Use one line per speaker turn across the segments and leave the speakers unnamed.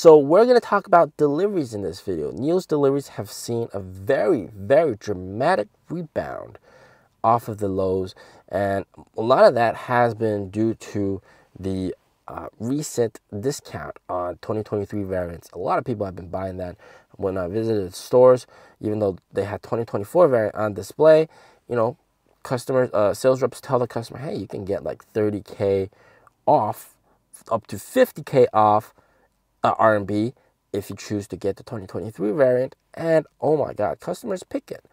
So we're going to talk about deliveries in this video. NIO's deliveries have seen a very, very dramatic rebound off of the lows, and a lot of that has been due to the recent discount on 2023 variants. A lot of people have been buying that. When I visited stores, even though they had 2024 variant on display, you know, customers, sales reps tell the customer, hey, you can get like 30K off, up to 50K off RMB if you choose to get the 2023 variant. And oh my God, customers pick it.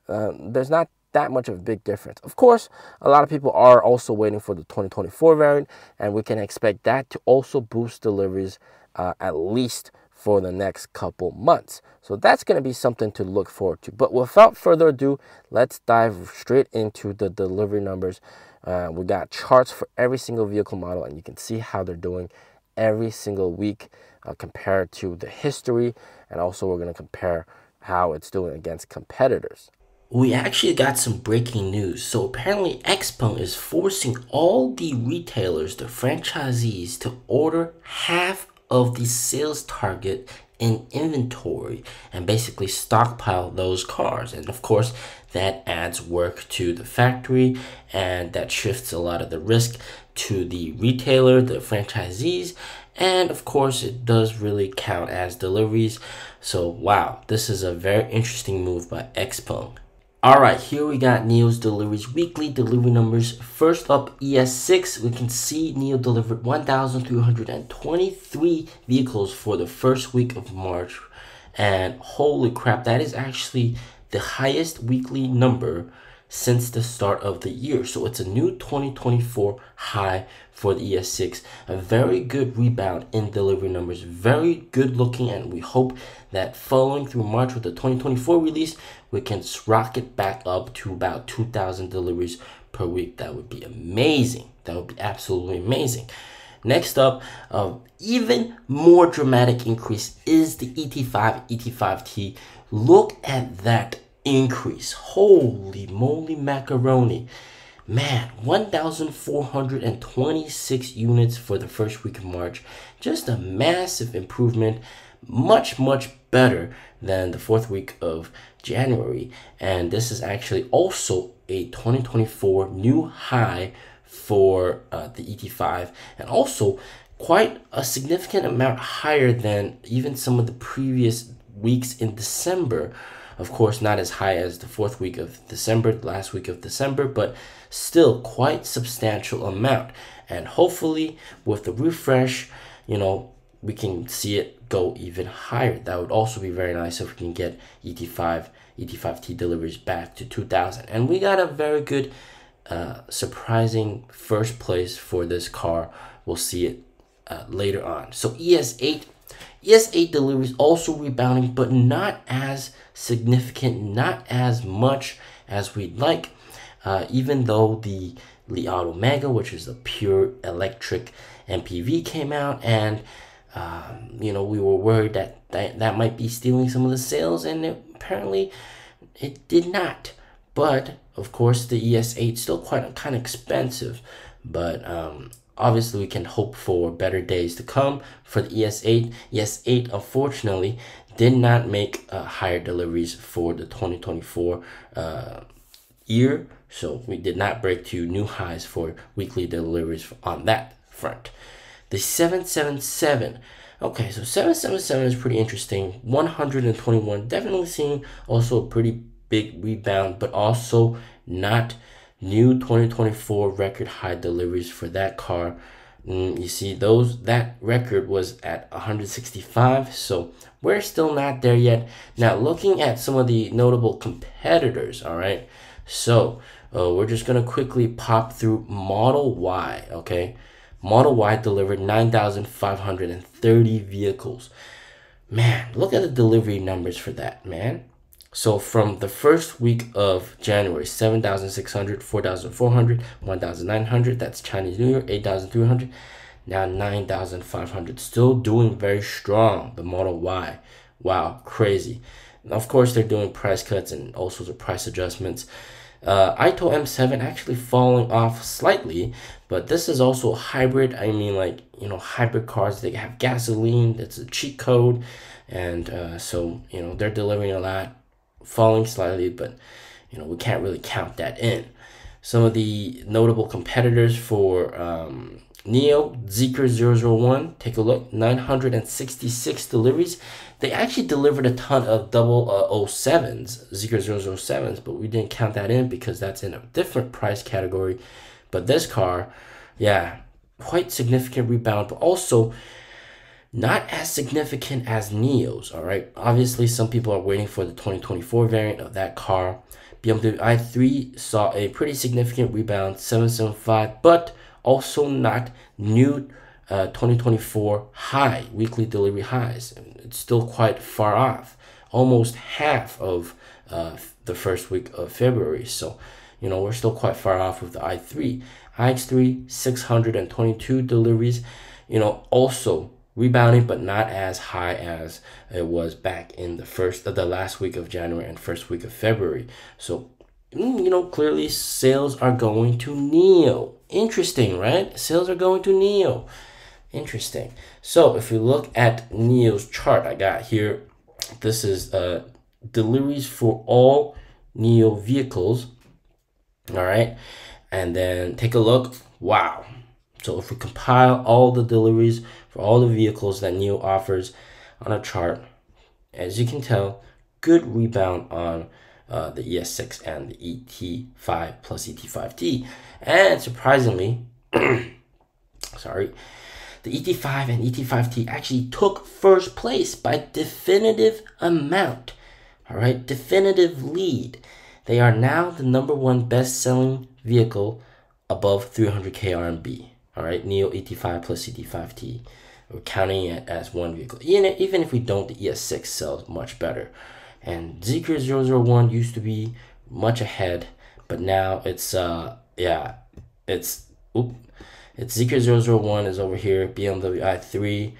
There's not that much of a big difference. Of course, a lot of people are also waiting for the 2024 variant, and we can expect that to also boost deliveries at least for the next couple months. So that's going to be something to look forward to. But without further ado, let's dive straight into the delivery numbers. We got charts for every single vehicle model, and you can see how they're doing every single week compared to the history, and also we're going to compare how it's doing against competitors.
We actually got some breaking news. So apparently XPeng is forcing all the retailers, the franchisees, to order half of the sales target in inventory and basically stockpile those cars. And of course, that adds work to the factory, and that shifts a lot of the risk to the retailer, the franchisees, and of course it does really count as deliveries. So wow, this is a very interesting move by XPeng. Alright, here we got NIO's deliveries, weekly delivery numbers. First up, ES6, we can see NIO delivered 1,323 vehicles for the first week of March. And holy crap, that is actually the highest weekly number since the start of the year. So it's a new 2024 high for the ES6. A very good rebound in delivery numbers. Very good looking, and we hope that following through March with the 2024 release, we can rocket back up to about 2,000 deliveries per week. That would be amazing. That would be absolutely amazing. Next up, even more dramatic increase is the ET5, ET5T. Look at that increase. Holy moly macaroni. Man, 1,426 units for the first week of March. Just a massive improvement. Much, much better than the fourth week of January. And this is actually also a 2024 new high for the ET5, and also quite a significant amount higher than even some of the previous weeks in December. Of course, not as high as the fourth week of December, the last week of December, but still quite substantial amount. And hopefully with the refresh, you know, we can see it go even higher. That would also be very nice if we can get ET5T deliveries back to 2,000. And we got a very good surprising first place for this car. We'll see it later on. So ES8 deliveries also rebounding, but not as significant, not as much as we'd like, even though the Li Auto Mega, which is a pure electric MPV, came out, and you know, we were worried that might be stealing some of the sales, and apparently it did not. But of course the ES8 still kind of expensive, but obviously we can hope for better days to come for the ES8. ES8 unfortunately did not make higher deliveries for the 2024 year, so we did not break to new highs for weekly deliveries on that front. The 777. Okay, so 777 is pretty interesting. 121, definitely seeing also a pretty big rebound, but also not new 2024 record high deliveries for that car. You see that record was at 165, so we're still not there yet. Now looking at some of the notable competitors, all right, so we're just gonna quickly pop through Model Y. Okay, Model Y delivered 9,530 vehicles. Man, look at the delivery numbers for that, man. So from the first week of January, 7,600, 4,400, 1,900, that's Chinese New Year, 8,300, now 9,500. Still doing very strong, the Model Y. Wow, crazy. Of course, they're doing price cuts and all sorts of price adjustments. Ito M7 actually falling off slightly, but this is also a hybrid. I mean, like, hybrid cars. They have gasoline. That's a cheat code. And so, they're delivering a lot, falling slightly, but, we can't really count that in. Some of the notable competitors for NIO, Zeekr 001, take a look, 966 deliveries. They actually delivered a ton of 007s, Zeekr 007s, but we didn't count that in because that's in a different price category. But this car, yeah, quite significant rebound, but also not as significant as NIO's, all right? Obviously, some people are waiting for the 2024 variant of that car. BMW i3 saw a pretty significant rebound, 775, but also not new 2024 high, weekly delivery highs. It's still quite far off, almost half of the first week of February. So, we're still quite far off with the i3. iX3, 622 deliveries, also rebounding, but not as high as it was back in the last week of January and first week of February. So, clearly sales are going to NIO. Interesting, right? Sales are going to NIO. Interesting. So if we look at NIO's chart, I got here, this is deliveries for all NIO vehicles. All right. And then take a look. Wow. So if we compile all the deliveries for all the vehicles that NIO offers on a chart, as you can tell, good rebound on the ES6 and the ET5 plus ET5T. And surprisingly, sorry, the ET5 and ET5T actually took first place by definitive amount. All right, definitive lead. They are now the #1 best-selling vehicle above 300k RMB. All right, NIO ET5 plus ET5T. We're counting it as one vehicle. Even if we don't, the ES6 sells much better. And Zeekr 001 used to be much ahead, but now it's Zeekr 001 is over here, BMW i3.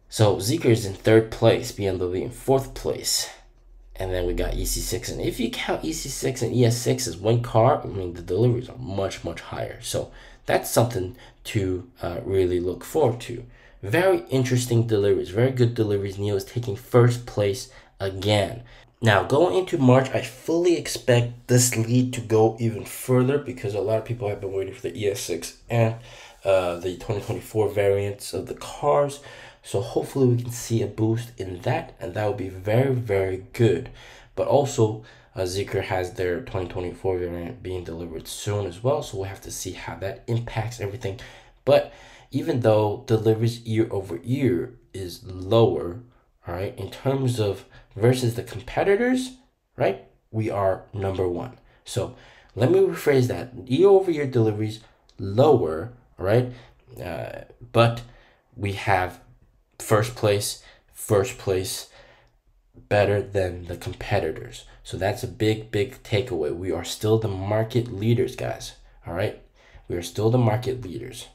So Zeekr is in 3rd place, BMW in 4th place. And then we got EC6. And if you count EC6 and ES6 as one car, the deliveries are much, much higher. So that's something to really look forward to. Very interesting deliveries, very good deliveries. NIO is taking first place again. Now, going into March, I fully expect this lead to go even further because a lot of people have been waiting for the ES6 and the 2024 variants of the cars. So hopefully we can see a boost in that, and that would be very, very good. But also, Zeekr has their 2024 variant being delivered soon as well, so we'll have to see how that impacts everything. But even though deliveries year over year is lower, all right, in terms of versus the competitors, right, we are #1. So let me rephrase that. Year over year deliveries lower, right, but we have first place better than the competitors. So that's a big takeaway. We are still the market leaders, guys. All right, we are still the market leaders.